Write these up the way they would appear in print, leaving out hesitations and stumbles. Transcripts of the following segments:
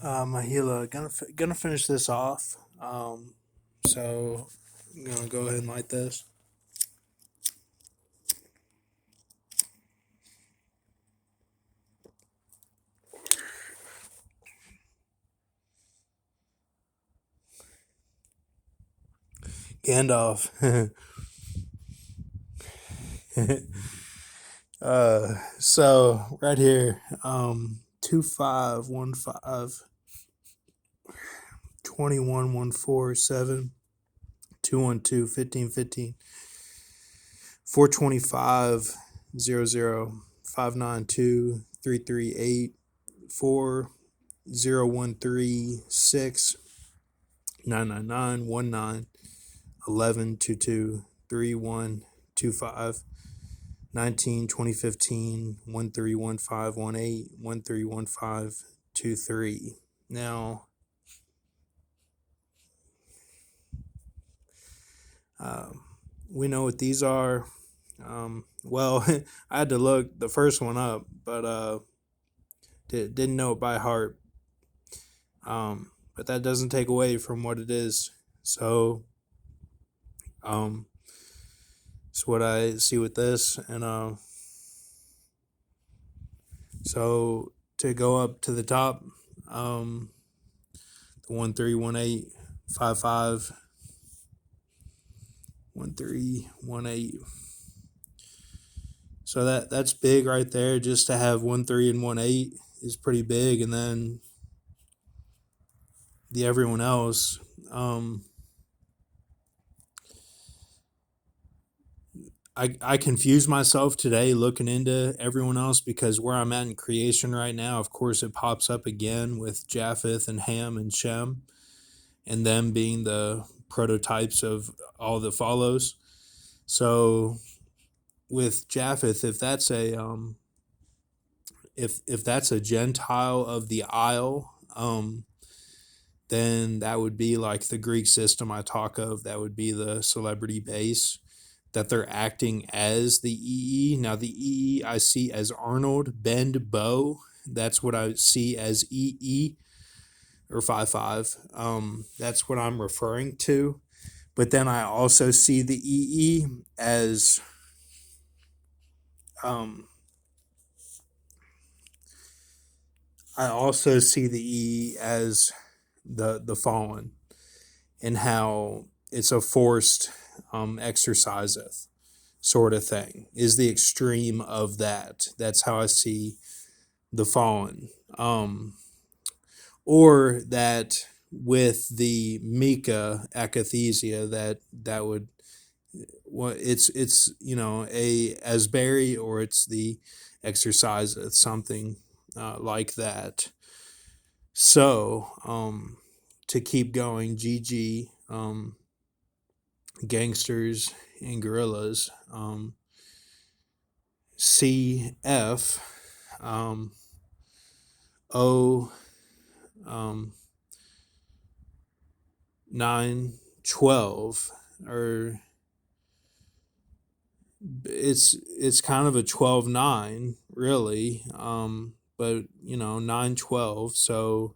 Mahila, gonna finish this off. So I'm gonna go ahead and light this. Gandalf. So right here, 2515 21 147 212 1515 425 00 592 338 4013 999 11 22 31 25 19 2015 1315 18 1315 23. Now, um, we know what these are. Well, I had to look the first one up, but didn't know it by heart. But that doesn't take away from what it is. So, um, it's what I see with this, and so to go up to the top, um, the 131855 1318. So that's big right there. Just to have 13 and 18 is pretty big, and then the everyone else. Um, I confuse myself today looking into everyone else because where I'm at in creation right now, of course, it pops up again with Japheth and Ham and Shem, and them being the prototypes of all that follows. So with Japheth, if that's a Gentile of the Isle, then that would be like the Greek system I talk of. That would be the celebrity base that they're acting as the EE. Now the EE I see as Arnold Bend Bow. That's what I see as EE or 55. That's what I'm referring to. But then I also see the EE as um, I also see the EE as the fallen, and how it's a forced exerciseth sort of thing is the extreme of that. That's how I see the fallen. Or that with the Mika akathesia, that would, well, it's a Asbury, or it's the exercise, it's something like that. So to keep going, GG, gangsters and gorillas, CF, O, 912, or it's kind of a 12-9 really, but 912. So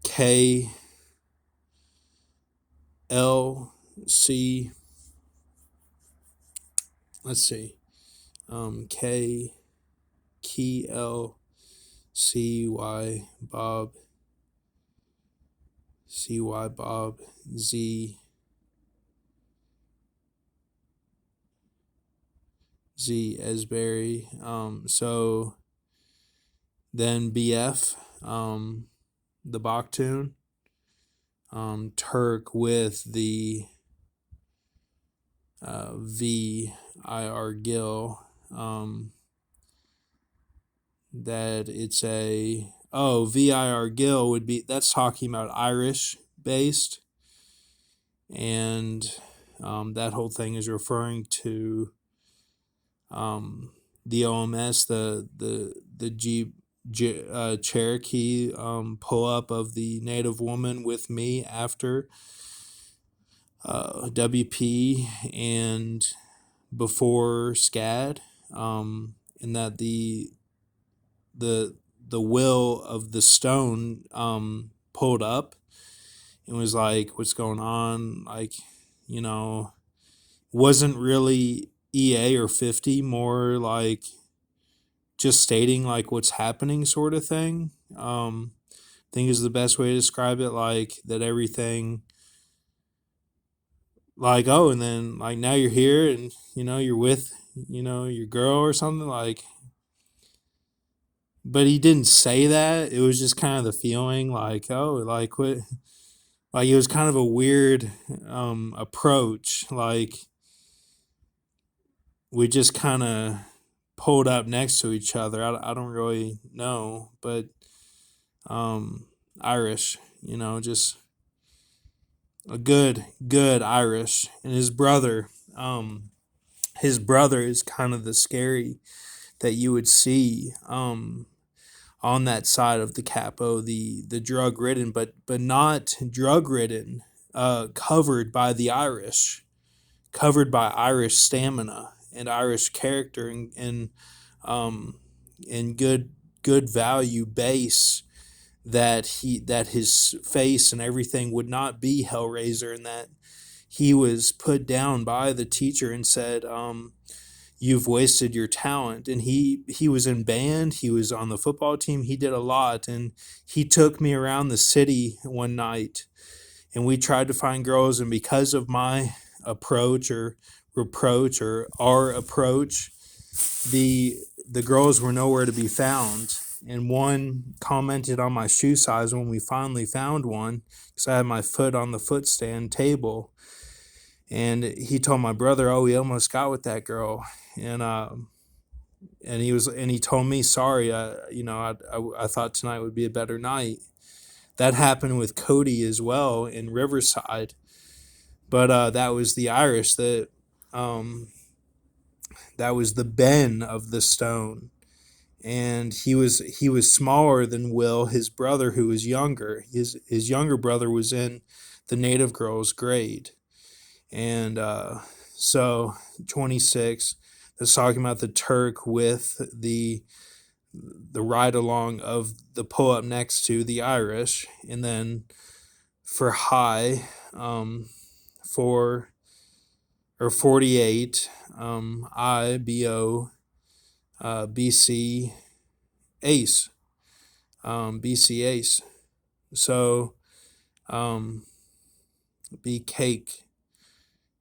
K L C, let's see, K Key L C Y Bob, CY Bob, Z Z Esberry. So then BF, the Bach tune, Turk with the VIR Gill, that it's a, oh, VIR Gill would be, that's talking about Irish based, and that whole thing is referring to the OMS, the Jeep Cherokee pull up of the Native woman with me after WP and before SCAD, and that the the will of the stone pulled up and was like, what's going on? Like, you know, wasn't really EA or 50, more like just stating like what's happening sort of thing. I think is the best way to describe it, like that everything like, oh, and then like now you're here and you're with your girl or something, like, but he didn't say that. It was just kind of the feeling like, oh, like what, like it was kind of a weird approach, like we just kind of pulled up next to each other. I don't really know, but um Irish, just a good Irish. And his brother is kind of the scary that you would see on that side of the capo, the drug ridden, but not drug ridden, covered by the Irish, covered by Irish stamina and Irish character, um, and good value base, that his face and everything would not be Hellraiser, and that he was put down by the teacher and said, you've wasted your talent. And he was in band, he was on the football team, he did a lot, and he took me around the city one night, and we tried to find girls, and because of my approach or reproach or our approach, the the girls were nowhere to be found. And one commented on my shoe size when we finally found one, because I had my foot on the footstand table, and he told my brother, "Oh, we almost got with that girl," and he told me, "Sorry, I thought tonight would be a better night." That happened with Cody as well in Riverside, but that was the Irish, um, that was the Ben of the Stone, and he was smaller than Will, his brother, who was younger. His younger brother was in the native girl's grade, and so 26. That's talking about the Turk with the ride along of the pull up next to the Irish, and then for high, for or 48, IBO, BC Ace, BC Ace. So um, be cake,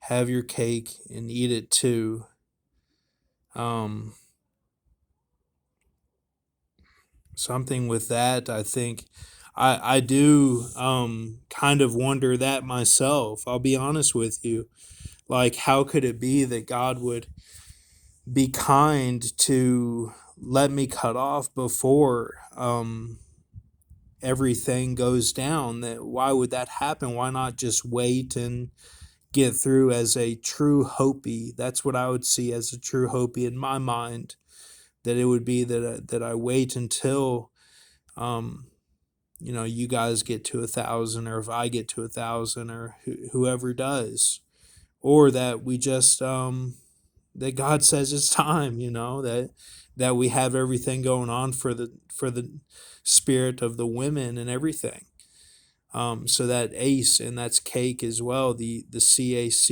have your cake and eat it too. Um, Something with that, I think. I do kind of wonder that myself. I'll be honest with you. Like, how could it be that God would be kind to let me cut off before everything goes down? That why would that happen? Why not just wait and get through as a true Hopi? That's what I would see as a true Hopi in my mind. That it would be that I wait until um, you guys get to 1,000, or if I get to 1,000, or whoever does, or that we just that God says it's time, that we have everything going on for the spirit of the women and everything. So that Ace, and that's cake as well, the CACE,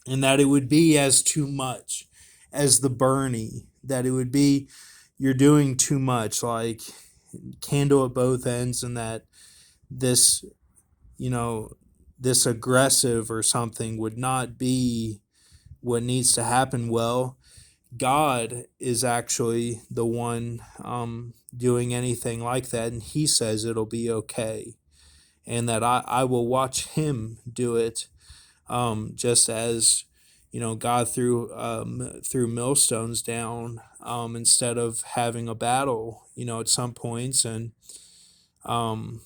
and that it would be as too much as the Bernie, that it would be you're doing too much, like candle at both ends, and that this you know this aggressive or something would not be what needs to happen. Well, God is actually the one doing anything like that, and he says it'll be okay, and that I will watch him do it, just as God threw millstones down, instead of having a battle, at some points, and um,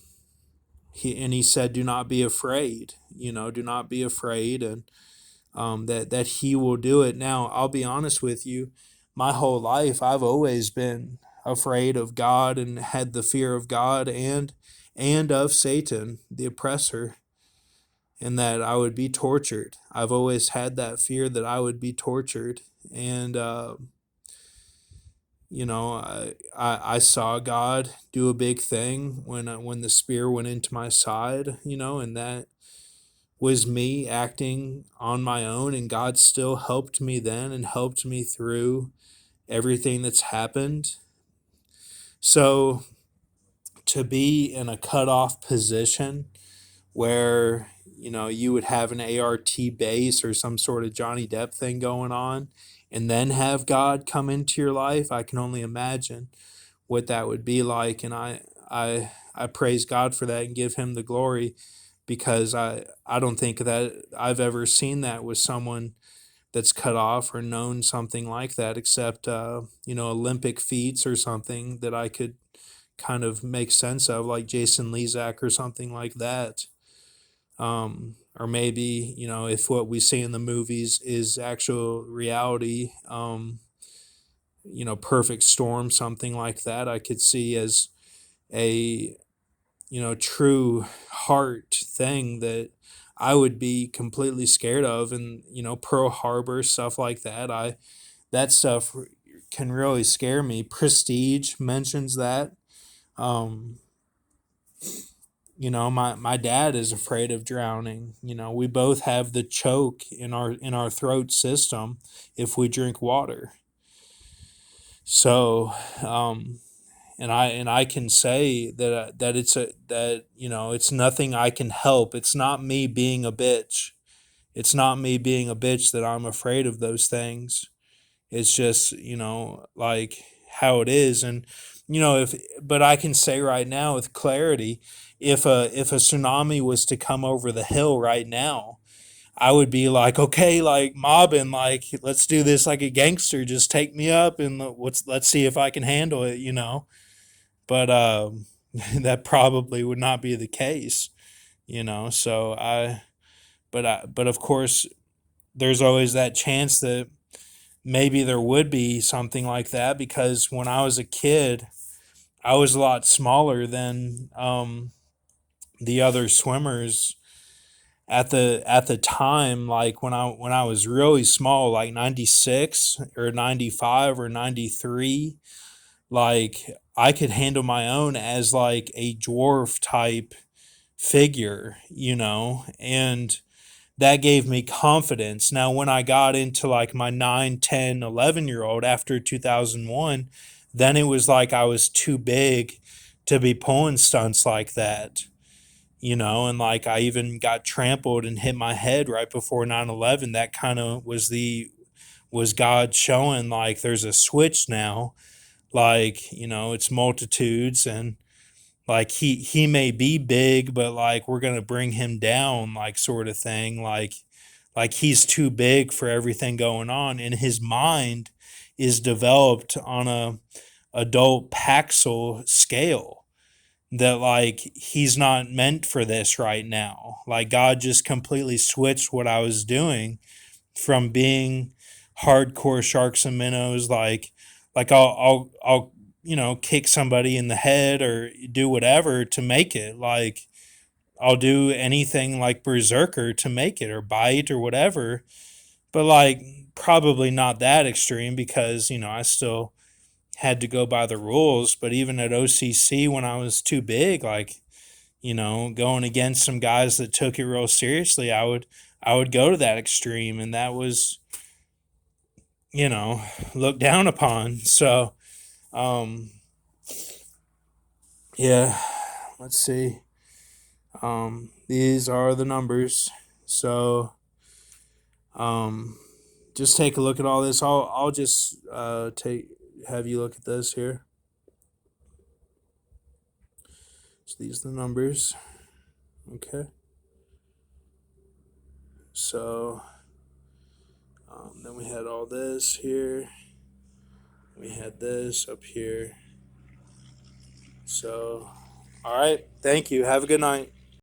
he said, "Do not be afraid." Do not be afraid, and that he will do it. Now, I'll be honest with you, my whole life I've always been afraid of God and had the fear of God and of Satan, the oppressor, and that I would be tortured. I've always had that fear that I would be tortured, and I saw God do a big thing when the spear went into my side, and that was me acting on my own, and God still helped me then and helped me through everything that's happened. So to be in a cutoff position where you would have an ART base or some sort of Johnny Depp thing going on, and then have God come into your life, I can only imagine what that would be like. And I praise God for that and give him the glory, because I don't think that I've ever seen that with someone that's cut off or known something like that, except Olympic feats or something that I could kind of make sense of, like Jason Lezak or something like that. Or maybe, if what we see in the movies is actual reality, Perfect Storm, something like that, I could see as a, true heart thing that I would be completely scared of. And, Pearl Harbor, stuff like that. That stuff can really scare me. Prestige mentions that. Um, my dad is afraid of drowning. We both have the choke in our throat system if we drink water. So, and I can say that it's nothing I can help. It's not me being a bitch. It's not me being a bitch that I'm afraid of those things. It's just, like how it is. And, if, but I can say right now with clarity, if a tsunami was to come over the hill right now, I would be like, okay, like mobbing, like, let's do this like a gangster. Just take me up and let's see if I can handle it. But that probably would not be the case. So but of course, there's always that chance that maybe there would be something like that, because when I was a kid, I was a lot smaller than the other swimmers at the time. Like when I was really small, like 96 or 95 or 93, like I could handle my own as like a dwarf type figure. And that gave me confidence. Now, when I got into like my 9, 10, 11 year old after 2001, then it was like I was too big to be pulling stunts like that. And like I even got trampled and hit my head right before 9/11. That kind of was God showing like there's a switch now. Like, it's multitudes, and like he may be big, but like we're gonna bring him down, like sort of thing. Like he's too big for everything going on, and his mind is developed on a adult Paxil scale, that like he's not meant for this right now. Like God just completely switched what I was doing from being hardcore sharks and minnows, like I'll kick somebody in the head or do whatever to make it. Like I'll do anything like berserker to make it, or bite or whatever. But like probably not that extreme, because I still had to go by the rules. But even at OCC, when I was too big, like going against some guys that took it real seriously, I would go to that extreme, and that was looked down upon. So um yeah, let's see. These are the numbers. So um just take a look at all this. I'll just take have you look at this here. So these are the numbers. Okay. So then we had all this here. We had this up here. So, all right. Thank you. Have a good night.